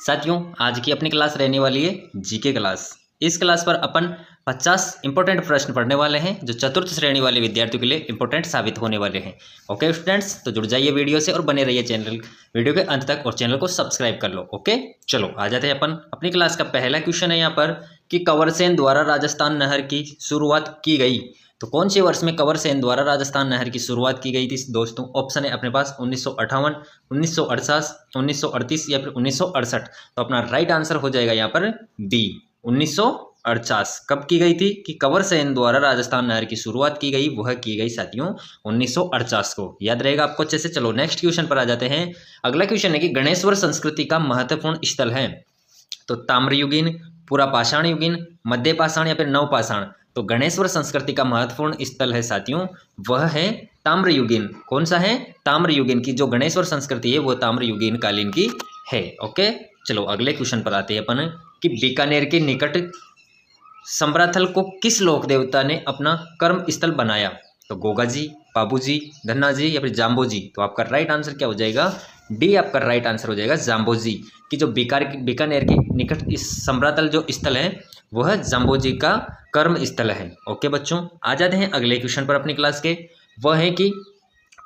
साथियों, आज की अपनी क्लास रहने वाली है जीके क्लास। इस क्लास पर अपन 50 इंपॉर्टेंट प्रश्न पढ़ने वाले हैं जो चतुर्थ श्रेणी वाले विद्यार्थियों के लिए इंपॉर्टेंट साबित होने वाले हैं। ओके स्टूडेंट्स, तो जुड़ जाइए वीडियो से और बने रहिए वीडियो के अंत तक और चैनल को सब्सक्राइब कर लो। ओके, चलो आ जाते हैं अपन अपनी क्लास का पहला क्वेश्चन है यहाँ पर कि कंवरसेन द्वारा राजस्थान नहर की शुरुआत की गई। तो कौन से वर्ष में कंवरसेन द्वारा राजस्थान नहर की शुरुआत की गई थी दोस्तों? ऑप्शन है अपने पास 1958, 1968, 1938 या फिर 1968। तो अपना राइट आंसर हो जाएगा यहाँ पर बी 1948। कब की गई थी कि कंवरसेन द्वारा राजस्थान नहर की शुरुआत की गई? वह की गई साथियों 1948 को। याद रहेगा आपको अच्छे से। चलो नेक्स्ट क्वेश्चन पर आ जाते हैं। अगला क्वेश्चन है कि गणेश्वर संस्कृति का महत्वपूर्ण स्थल है। तो ताम्रयुगीन, पूरा पाषाण युगीन, मध्य पाषाण या फिर नवपाषाण। तो गणेश्वर संस्कृति का महत्वपूर्ण स्थल है साथियों वह है ताम्रयुगीन। कौन सा है? ताम्रयुगीन की जो गणेश्वर संस्कृति है वो ताम्रयुगीन कालीन की है। ओके, चलो अगले क्वेश्चन पर आते हैं अपन कि बीकानेर के निकट समराथल को किस लोक देवता ने अपना कर्म स्थल बनाया? तो गोगा जी, बाबू जी, धन्ना जी या फिर जाम्बो जी। तो आपका राइट आंसर क्या हो जाएगा? डी आपका राइट आंसर हो जाएगा जाम्बो जी की जो बीकानेर के निकट इस समरातल जो स्थल है वह जाम्बो जी का कर्म स्थल है। ओके बच्चों, आ जाते हैं अगले क्वेश्चन पर अपनी क्लास के। वह है कि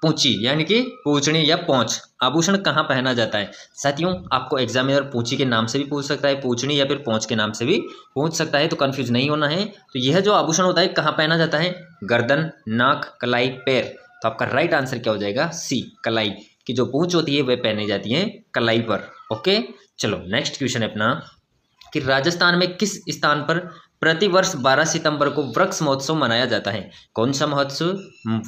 पूंची यानी कि पूंछड़ी या पोंछ आभूषण कहाँ पहना जाता है? साथियों, आपको एग्जामिनर पूंची के नाम से भी पूछ सकता है, पूंछड़ी या फिर पोंछ के नाम से भी पूछ सकता है, तो कंफ्यूज नहीं होना है। तो यह जो आभूषण होता है कहाँ पहना जाता है? गर्दन, नाक, कलाई, पैर। तो आपका राइट आंसर क्या हो जाएगा? सी, कलाई की जो पूंछ होती है वह पहनी जाती है कलाई पर। ओके, चलो नेक्स्ट क्वेश्चन है अपना कि राजस्थान में किस स्थान पर प्रतिवर्ष 12 सितंबर को वृक्ष महोत्सव मनाया जाता है? कौन सा महोत्सव?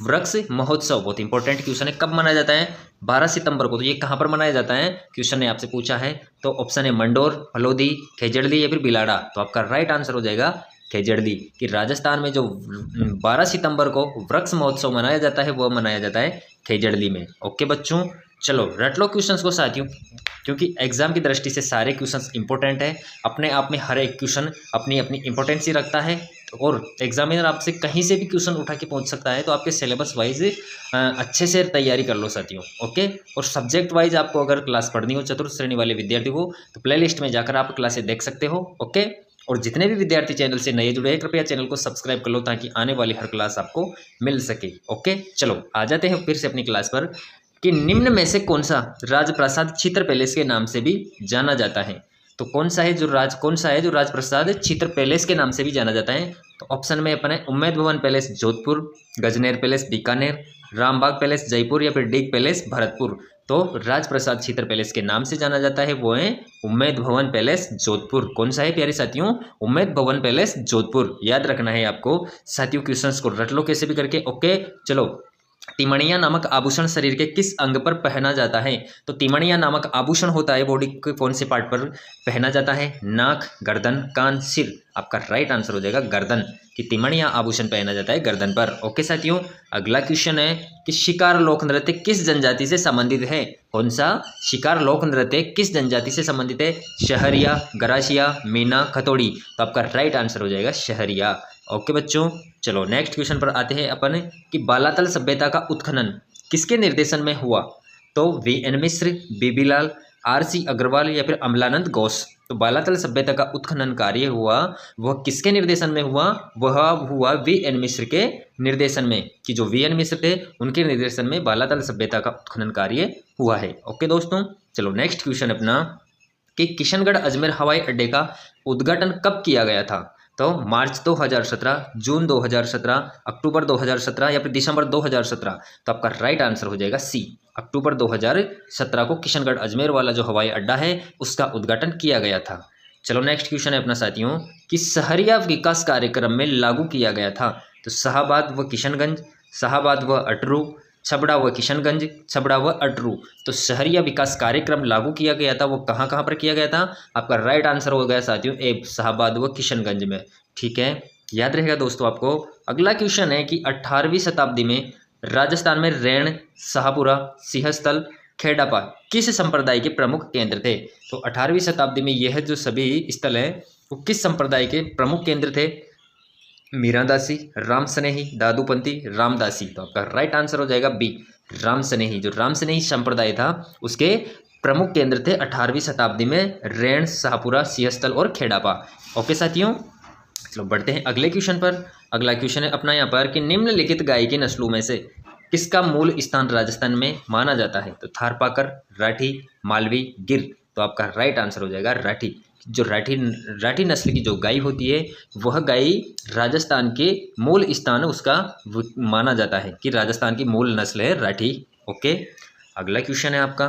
वृक्ष महोत्सव। बहुत इंपॉर्टेंट क्वेश्चन है। कब मनाया जाता है? 12 सितंबर को। तो ये कहाँ पर मनाया जाता है? क्वेश्चन ने आपसे पूछा है। तो ऑप्शन है मंडोर, फलोदी, खेजड़दी या फिर बिलाड़ा। तो आपका राइट आंसर हो जाएगा खेजड़दी कि राजस्थान में जो 12 सितंबर को वृक्ष महोत्सव मनाया जाता है वह मनाया जाता है खेजड़दी में। ओके बच्चों, चलो रट लो क्वेश्चंस को साथियों, क्योंकि एग्जाम की दृष्टि से सारे क्वेश्चंस इंपॉर्टेंट है। अपने आप में हर एक क्वेश्चन अपनी अपनी इंपॉर्टेंसी रखता है और एग्जामिनर आपसे कहीं से भी क्वेश्चन उठा के पहुंच सकता है। तो आपके सिलेबस वाइज अच्छे से तैयारी कर लो साथियों। ओके, और सब्जेक्ट वाइज आपको अगर क्लास पढ़नी हो चतुर्थ श्रेणी वाले विद्यार्थी को तो प्लेलिस्ट में जाकर आप क्लासें देख सकते हो। ओके, और जितने भी विद्यार्थी चैनल से नए जुड़े हैं कृपया चैनल को सब्सक्राइब कर लो ताकि आने वाली हर क्लास आपको मिल सके। ओके, चलो आ जाते हैं फिर से अपनी क्लास पर कि निम्न में से कौन सा राजप्रसाद चित्र पैलेस के नाम से भी जाना जाता है? तो कौन सा है जो राजप्रसाद चित्र पैलेस के नाम से भी जाना जाता है? तो ऑप्शन में अपन है उम्मेद भवन palace Jodhpur, Gajner palace Bikaner, Rambagh palace Jaipur या फिर डीग पैलेस भरतपुर। तो राजप्रसाद चित्र पैलेस के नाम से जाना जाता है वो है उम्मेद भवन पैलेस जोधपुर। कौन सा है प्यारे साथियों? उम्मेद भवन पैलेस जोधपुर। याद रखना है आपको साथियों, क्वेश्चंस को रट लो कैसे भी करके। ओके, चलो तिमणिया नामक आभूषण शरीर के किस अंग पर पहना जाता है? तो तिमणिया नामक आभूषण होता है बॉडी के कौन से पार्ट पर पहना जाता है? नाक, गर्दन, कान, सिर। आपका राइट आंसर हो जाएगा गर्दन कि तिमणिया आभूषण पहना जाता है गर्दन पर। ओके साथियों, अगला क्वेश्चन है कि शिकार लोक नृत्य किस जनजाति से संबंधित है? कौन सा? शिकार लोक नृत्य किस जनजाति से संबंधित है? शहरिया, गरासिया, मीना, खतोड़ी। तो आपका राइट आंसर हो जाएगा शहरिया। ओके बच्चों, चलो नेक्स्ट क्वेश्चन पर आते हैं अपन कि बालातल सभ्यता का उत्खनन किसके निर्देशन में हुआ? तो वी.एन. मिश्र, बीबीलाल, आर.सी. अग्रवाल या फिर अमलानंद घोष। तो बालातल सभ्यता का उत्खनन कार्य हुआ वह किसके निर्देशन में हुआ? वह हुआ वी.एन. मिश्र के निर्देशन में कि जो वी.एन. मिश्र थे उनके निर्देशन में बालातल सभ्यता का उत्खनन कार्य हुआ है। ओके दोस्तों, चलो नेक्स्ट क्वेश्चन अपना कि किशनगढ़ अजमेर हवाई अड्डे का उद्घाटन कब किया गया था? तो मार्च 2017, जून 2017, अक्टूबर 2017 या फिर दिसंबर 2017। तो आपका राइट आंसर हो जाएगा सी, अक्टूबर 2017 को किशनगढ़ अजमेर वाला जो हवाई अड्डा है उसका उद्घाटन किया गया था। चलो नेक्स्ट क्वेश्चन है अपना साथियों कि शहरिया विकास कार्यक्रम में लागू किया गया था। तो शाहाबाद व किशनगंज, शाहाबाद व अटरू, छबड़ा व किशनगंज, छबड़ा व अटरू। तो शहरिया विकास कार्यक्रम लागू किया गया था वो कहाँ कहाँ पर किया गया था? आपका राइट आंसर हो गया साथियों ए, शाहाबाद व किशनगंज में। ठीक है, याद रहेगा दोस्तों आपको। अगला क्वेश्चन है कि 18वीं शताब्दी में राजस्थान में रैण, शाहपुरा, सिंहस्थल, खेड़ापा किस संप्रदाय के प्रमुख केंद्र थे? तो 18वीं शताब्दी में यह जो सभी स्थल हैं वो किस संप्रदाय के प्रमुख केंद्र थे? मीरादासी, राम स्नेही, दादूपंथी, रामदासी। तो आपका राइट आंसर हो जाएगा बी, राम स्नेही। जो राम स्नेही संप्रदाय था उसके प्रमुख केंद्र थे 18वीं शताब्दी में? रैण, शाहपुरा, सिंहस्थल और खेड़ापा। ओके साथियों, चलो बढ़ते हैं अगले क्वेश्चन पर। अगला क्वेश्चन है अपना यहाँ पर कि निम्नलिखित गाय की नस्लों में से किसका मूल स्थान राजस्थान में माना जाता है? तो थारपाकर, राठी, मालवी, गिर। तो आपका राइट आंसर हो जाएगा राठी। जो राठी नस्ल की जो गाय होती है वह गाय राजस्थान के मूल स्थान उसका माना जाता है कि राजस्थान की मूल नस्ल है राठी। ओके, अगला क्वेश्चन है आपका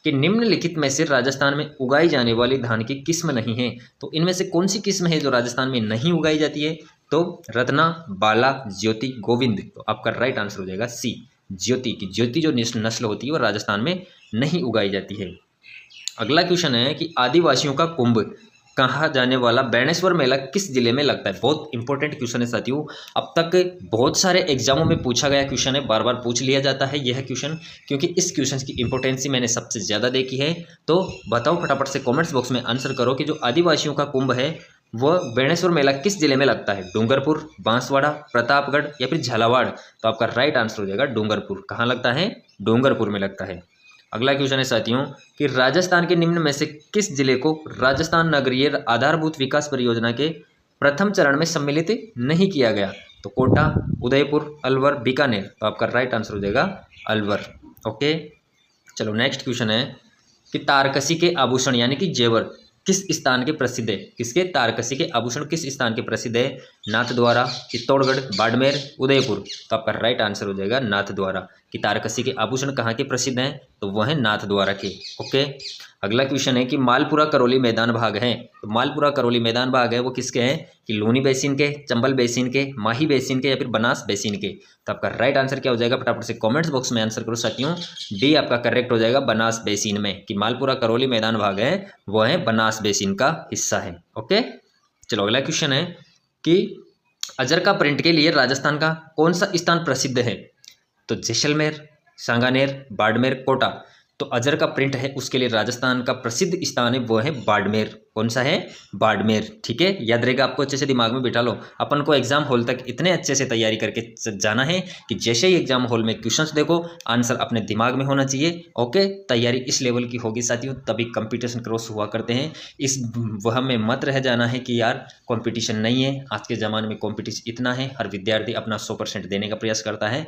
कि निम्नलिखित में से राजस्थान में उगाई जाने वाली धान की किस्म नहीं है? तो इनमें से कौन सी किस्म है जो राजस्थान में नहीं उगाई जाती है? तो रत्ना, बाला, ज्योति, गोविंद। तो आपका राइट आंसर हो जाएगा सी, ज्योति की। ज्योति जो नस्ल होती है वो राजस्थान में नहीं उगाई जाती है। अगला क्वेश्चन है कि आदिवासियों का कुंभ कहा जाने वाला बेणेश्वर मेला किस जिले में लगता है? बहुत इंपॉर्टेंट क्वेश्चन है साथियों, अब तक बहुत सारे एग्जामों में पूछा गया क्वेश्चन है, बार बार पूछ लिया जाता है यह क्वेश्चन, क्योंकि इस क्वेश्चन की इंपॉर्टेंसी मैंने सबसे ज़्यादा देखी है। तो बताओ फटाफट से कॉमेंट्स बॉक्स में आंसर करो कि जो आदिवासियों का कुंभ है वह बेणेश्वर मेला किस जिले में लगता है? डूंगरपुर, बांसवाड़ा, प्रतापगढ़ या फिर झालावाड़। तो आपका राइट आंसर हो जाएगा डूंगरपुर। कहाँ लगता है? डूंगरपुर में लगता है। अगला क्वेश्चन है साथियों कि राजस्थान के निम्न में से किस जिले को राजस्थान नगरीय आधारभूत विकास परियोजना के प्रथम चरण में सम्मिलित नहीं किया गया? तो कोटा, उदयपुर, अलवर, बीकानेर। तो आपका राइट आंसर हो जाएगा अलवर। ओके, चलो नेक्स्ट क्वेश्चन है कि तारकसी के आभूषण यानी कि जेवर किस स्थान के प्रसिद्ध है? किसके? तारकसी के आभूषण किस स्थान के प्रसिद्ध है? नाथद्वारा, चित्तौड़गढ़, बाड़मेर, उदयपुर। तो आपका राइट आंसर हो जाएगा नाथद्वारा कि तारकसी के आभूषण कहाँ के प्रसिद्ध हैं? तो वह है नाथद्वारा के। ओके, अगला क्वेश्चन है कि मालपुरा करौली मैदान भाग हैं। तो मालपुरा करौली मैदान भाग है वो किसके हैं? कि लूनी बेसिन के, चंबल बेसिन के, माही बेसिन के या फिर बनास बेसिन के। तो आपका राइट आंसर क्या हो जाएगा? फटाफट से कमेंट्स बॉक्स में आंसर करो साथियों। डी आपका करेक्ट हो जाएगा, बनास बेसिन में, कि मालपुरा करौली मैदान भाग है वो है बनास बेसिन का हिस्सा है। ओके, चलो अगला क्वेश्चन है कि अजरका प्रिंट के लिए राजस्थान का कौन सा स्थान प्रसिद्ध है? तो जैसलमेर, सांगानेर, बाड़मेर, कोटा। तो अजर का प्रिंट है उसके लिए राजस्थान का प्रसिद्ध स्थान है वो है बाड़मेर। कौन सा है? बाड़मेर। ठीक है, याद रहेगा आपको, अच्छे से दिमाग में बिठा लो। अपन को एग्जाम हॉल तक इतने अच्छे से तैयारी करके जाना है कि जैसे ही एग्जाम हॉल में क्वेश्चंस देखो आंसर अपने दिमाग में होना चाहिए। ओके, तैयारी इस लेवल की होगी साथियों तभी कंपटीशन क्रॉस हुआ करते हैं। इस वह में मत रह जाना है कि यार कंपटीशन नहीं है। आज के ज़माने में कंपटीशन इतना है, हर विद्यार्थी अपना 100% देने का प्रयास करता है।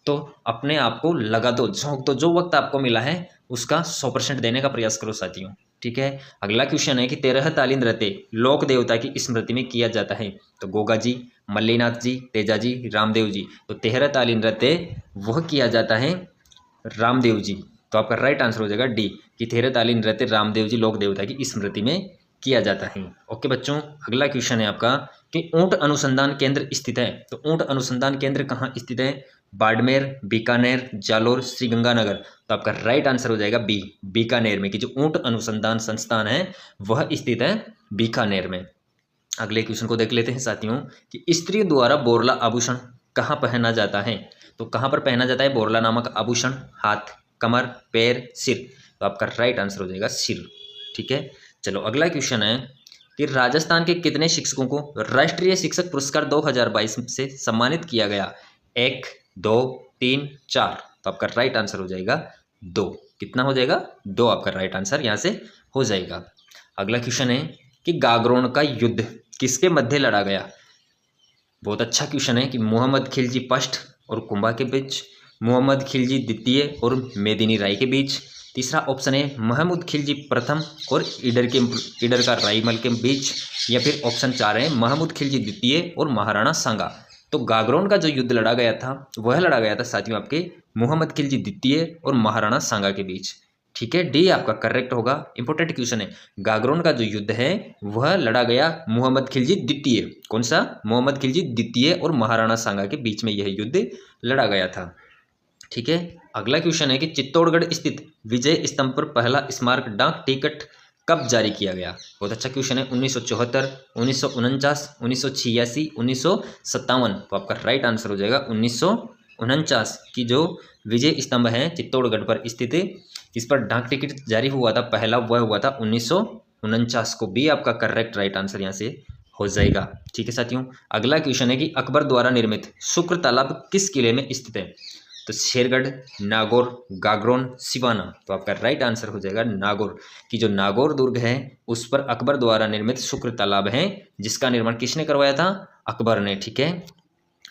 तो अपने आप को लगा दो, झोंक दो, जो वक्त आपको मिला है उसका 100% देने का प्रयास करो साथियों। ठीक है, अगला क्वेश्चन है कि 13 ताली नृत्य लोक देवता की स्मृति में किया जाता है? तो गोगा जी, मल्लीनाथ जी, तेजा जी, रामदेव जी। तो 13 ताली नृत्य वह किया जाता है रामदेव जी। तो आपका राइट आंसर हो जाएगा डी कि 13 ताली नृत्य रामदेव जी लोक देवता की स्मृति में किया जाता है। ओके बच्चों, अगला क्वेश्चन है आपका कि ऊंट अनुसंधान केंद्र स्थित है। तो ऊंट अनुसंधान केंद्र कहाँ स्थित है? बाड़मेर, बीकानेर, जालोर, श्रीगंगानगर। तो आपका राइट आंसर हो जाएगा बी, बीकानेर में, कि जो ऊंट अनुसंधान संस्थान है वह स्थित है बीकानेर में। अगले क्वेश्चन को देख लेते हैं साथियों कि स्त्रियों द्वारा बोरला आभूषण कहाँ पहना जाता है? तो कहाँ पर पहना जाता है बोरला नामक आभूषण? हाथ, कमर, पैर, सिर। तो आपका राइट आंसर हो जाएगा सिर। ठीक है, चलो अगला क्वेश्चन है कि राजस्थान के कितने शिक्षकों को राष्ट्रीय शिक्षक पुरस्कार 2022 से सम्मानित किया गया? 1, 2, 3, 4। तो आपका राइट आंसर हो जाएगा 2। कितना हो जाएगा? 2 आपका राइट आंसर यहाँ से हो जाएगा। अगला क्वेश्चन है कि गागरोन का युद्ध किसके मध्य लड़ा गया? बहुत अच्छा क्वेश्चन है कि मोहम्मद खिलजी फर्स्ट और कुंभा के बीच, मोहम्मद खिलजी द्वितीय और मेदिनी राय के बीच, तीसरा ऑप्शन है महमूद खिलजी प्रथम और ईडर का राईमल के बीच, या फिर ऑप्शन 4 है महमूद खिलजी द्वितीय और महाराणा सांगा। तो गागरोन का जो युद्ध लड़ा गया था वह लड़ा गया था साथियों आपके मोहम्मद खिलजी द्वितीय और महाराणा सांगा के बीच। ठीक है, डी आपका करेक्ट होगा। इंपॉर्टेंट क्वेश्चन है, गागरोन का जो युद्ध है वह लड़ा गया मोहम्मद खिलजी द्वितीय। कौन सा? मोहम्मद खिलजी द्वितीय और महाराणा सांगा के बीच में यह युद्ध लड़ा गया था। ठीक है, अगला क्वेश्चन है कि चित्तौड़गढ़ स्थित विजय स्तंभ पर पहला स्मारक डाक टिकट कब जारी किया गया? बहुत अच्छा क्वेश्चन है। 1974, 1949, 1986, 1957। तो आपका राइट आंसर हो जाएगा 1949 की जो विजय स्तंभ है चित्तौड़गढ़ पर स्थित, इस पर डाक टिकट जारी हुआ था पहला, वह हुआ था 1949 को। भी आपका करेक्ट राइट आंसर यहाँ से हो जाएगा। ठीक है साथियों, अगला क्वेश्चन है कि अकबर द्वारा निर्मित शुक्र तालाब किस किले में स्थित है? तो शेरगढ़, नागौर, गागरोन, सिवाना। तो आपका राइट आंसर हो जाएगा नागौर। कि जो नागौर दुर्ग है उस पर अकबर द्वारा निर्मित शुक्र तालाब है, जिसका निर्माण किसने करवाया था? अकबर ने। ठीक है,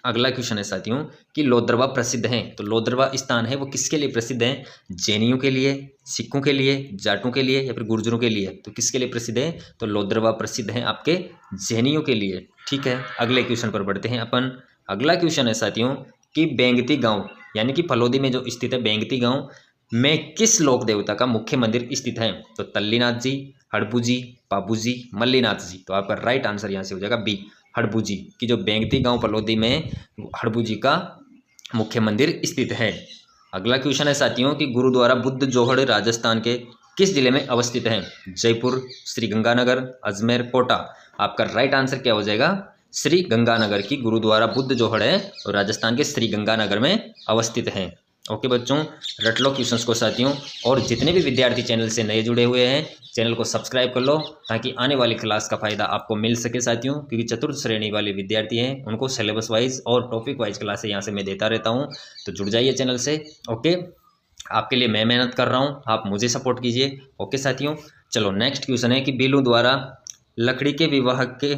अगला क्वेश्चन है साथियों कि लोदरवा प्रसिद्ध है। तो लोदरवा स्थान है वो किसके लिए प्रसिद्ध है? जैनियों के लिए, सिखों के लिए, जाटों के लिए या फिर गुर्जरों के लिए? तो किसके लिए प्रसिद्ध है? तो लोदरवा प्रसिद्ध है आपके जैनियों के लिए। ठीक है, अगले क्वेश्चन पर बढ़ते हैं अपन। अगला क्वेश्चन है साथियों कि बेंगती गांव यानी कि फलोदी में जो स्थित है बेंगती गांव में किस लोक देवता का मुख्य मंदिर स्थित है? तो तल्लीनाथ जी, हड़पू जी, पापू जी, मल्लीनाथ जी। तो आपका राइट आंसर यहाँ से हो जाएगा बी, हड़पू जी। की जो बेंगती गांव फलोदी में हड़पू जी का मुख्य मंदिर स्थित है। अगला क्वेश्चन है साथियों कि गुरुद्वारा बुद्ध जोहड़ राजस्थान के किस जिले में अवस्थित है? जयपुर, श्री गंगानगर, अजमेर, कोटा। आपका राइट आंसर क्या हो जाएगा? श्री गंगानगर। की गुरुद्वारा बुद्ध जोहड़ है और राजस्थान के श्री गंगानगर में अवस्थित है। ओके बच्चों, रट लो क्वेश्चंस को साथियों, और जितने भी विद्यार्थी चैनल से नए जुड़े हुए हैं चैनल को सब्सक्राइब कर लो ताकि आने वाली क्लास का फायदा आपको मिल सके साथियों। क्योंकि चतुर्थ श्रेणी वाले विद्यार्थी हैं उनको सिलेबस वाइज और टॉपिक वाइज क्लासें यहाँ से मैं देता रहता हूँ, तो जुड़ जाइए चैनल से। ओके, आपके लिए मैं मेहनत कर रहा हूँ, आप मुझे सपोर्ट कीजिए। ओके साथियों, चलो नेक्स्ट क्वेश्चन है कि बीलू द्वारा लकड़ी के विवाह के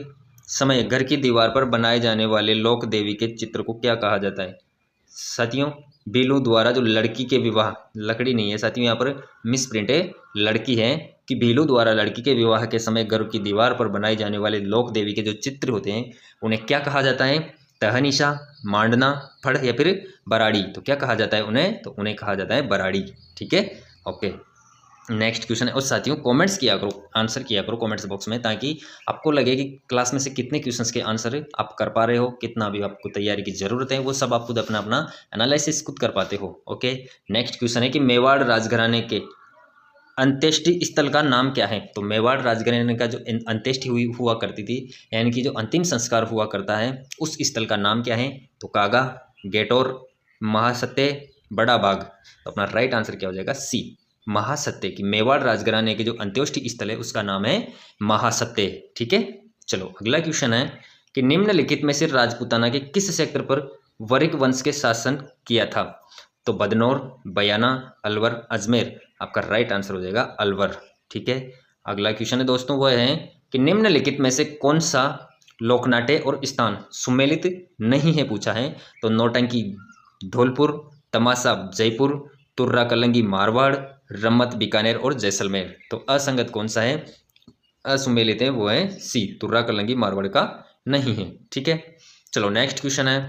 समय घर की दीवार पर बनाए जाने वाले लोक देवी के चित्र को क्या कहा जाता है? साथियों बीलू द्वारा जो लड़की के विवाह, लकड़ी नहीं है साथियों, यहाँ पर मिस प्रिंट है, लड़की है। कि बीलू द्वारा लड़की के विवाह के समय घर की दीवार पर बनाई जाने वाले लोक देवी के जो चित्र होते हैं उन्हें क्या कहा जाता है? तहनीशा, मांडना, फड़ या फिर बराड़ी। तो क्या कहा जाता है उन्हें? तो उन्हें कहा जाता है बराड़ी। ठीक है, ओके। नेक्स्ट क्वेश्चन है, और साथियों कमेंट्स किया करो, आंसर किया करो कमेंट्स बॉक्स में, ताकि आपको लगे कि क्लास में से कितने क्वेश्चंस के आंसर आप कर पा रहे हो, कितना भी आपको तैयारी की जरूरत है, वो सब आप खुद अपना अपना एनालिसिस खुद कर पाते हो। ओके, नेक्स्ट क्वेश्चन है कि मेवाड़ राजघराने के अंत्येष्टि स्थल का नाम क्या है? तो मेवाड़ राजघराने का जो अंत्येष्टि हुआ करती थी, यानी कि जो अंतिम संस्कार हुआ करता है, उस स्थल का नाम क्या है? तो कागा, गेटौर, महासत्य, बड़ा बाग। तो अपना राइट आंसर क्या हो जाएगा? सी, महासत्य। की मेवाड़ राजघराने के जो अंत्येष्टि स्थल है उसका नाम है महासत्य। ठीक है, चलो अगला क्वेश्चन है कि निम्नलिखित में से राजपूताना के किस क्षेत्र पर वरिक वंश के शासन किया था? तो बदनौर, बयाना, अलवर, अजमेर। आपका राइट आंसर हो जाएगा अलवर। ठीक है, अगला क्वेश्चन है दोस्तों वह है कि निम्नलिखित में से कौन सा लोकनाट्य और स्थान सुमेलित नहीं है पूछा है? तो नौटंकी धौलपुर, तमाशा जयपुर, तुर्रा कलंगी मारवाड़, रम्मत बीकानेर और जैसलमेर। तो असंगत कौन सा है? असुमेलित है वो है सी, तुर्रा कलंगी मारवाड़ का नहीं है। ठीक है, चलो नेक्स्ट क्वेश्चन है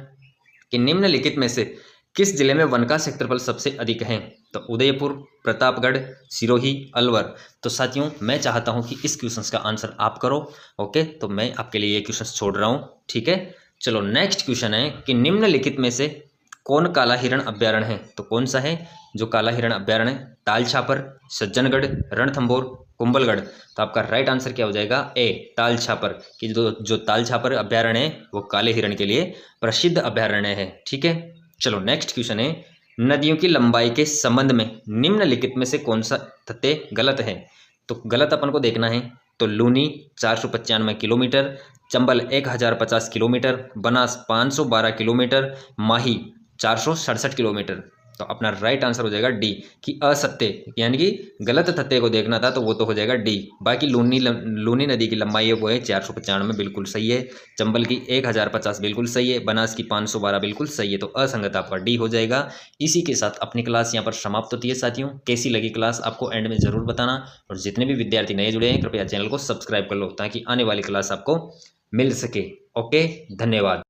कि निम्नलिखित में से किस जिले में वन का क्षेत्रफल सबसे अधिक है? तो उदयपुर, प्रतापगढ़, सिरोही, अलवर। तो साथियों मैं चाहता हूं कि इस क्वेश्चन का आंसर आप करो। ओके, तो मैं आपके लिए ये क्वेश्चन छोड़ रहा हूं। ठीक है, चलो नेक्स्ट क्वेश्चन है कि निम्नलिखित में से कौन काला हिरण अभ्यारण्य है? तो कौन सा है जो काला हिरण अभ्यारण्य है? ताल छापर, सज्जनगढ़, रणथंभौर, कुंभलगढ़। तो आपका राइट आंसर क्या हो जाएगा? ए, ताल छापर। कि जो ताल छापर अभ्यारण्य है वो काले हिरण के लिए प्रसिद्ध अभ्यारण्य है। ठीक है, चलो नेक्स्ट क्वेश्चन है नदियों की लंबाई के संबंध में निम्नलिखित में से कौन सा तथ्य गलत है? तो गलत अपन को देखना है। तो Luni 495 kilometre, Chambal 1050 kilometre, Banas 512 kilometre, Mahi 467 kilometre. तो अपना राइट आंसर हो जाएगा डी, कि असत्य, यानी कि गलत तथ्य को देखना था तो वो तो हो जाएगा डी। बाकी लूनी नदी की लंबाई है वो है 495, बिल्कुल सही है। चंबल की 1050 बिल्कुल सही है। बनास की 512 बिल्कुल सही है। तो असंगत आपका डी हो जाएगा। इसी के साथ अपनी क्लास यहाँ पर समाप्त होती है साथियों। कैसी लगी क्लास आपको एंड में जरूर बताना, और जितने भी विद्यार्थी नए जुड़े हैं कृपया चैनल को सब्सक्राइब कर लो ताकि आने वाली क्लास आपको मिल सके। ओके, धन्यवाद।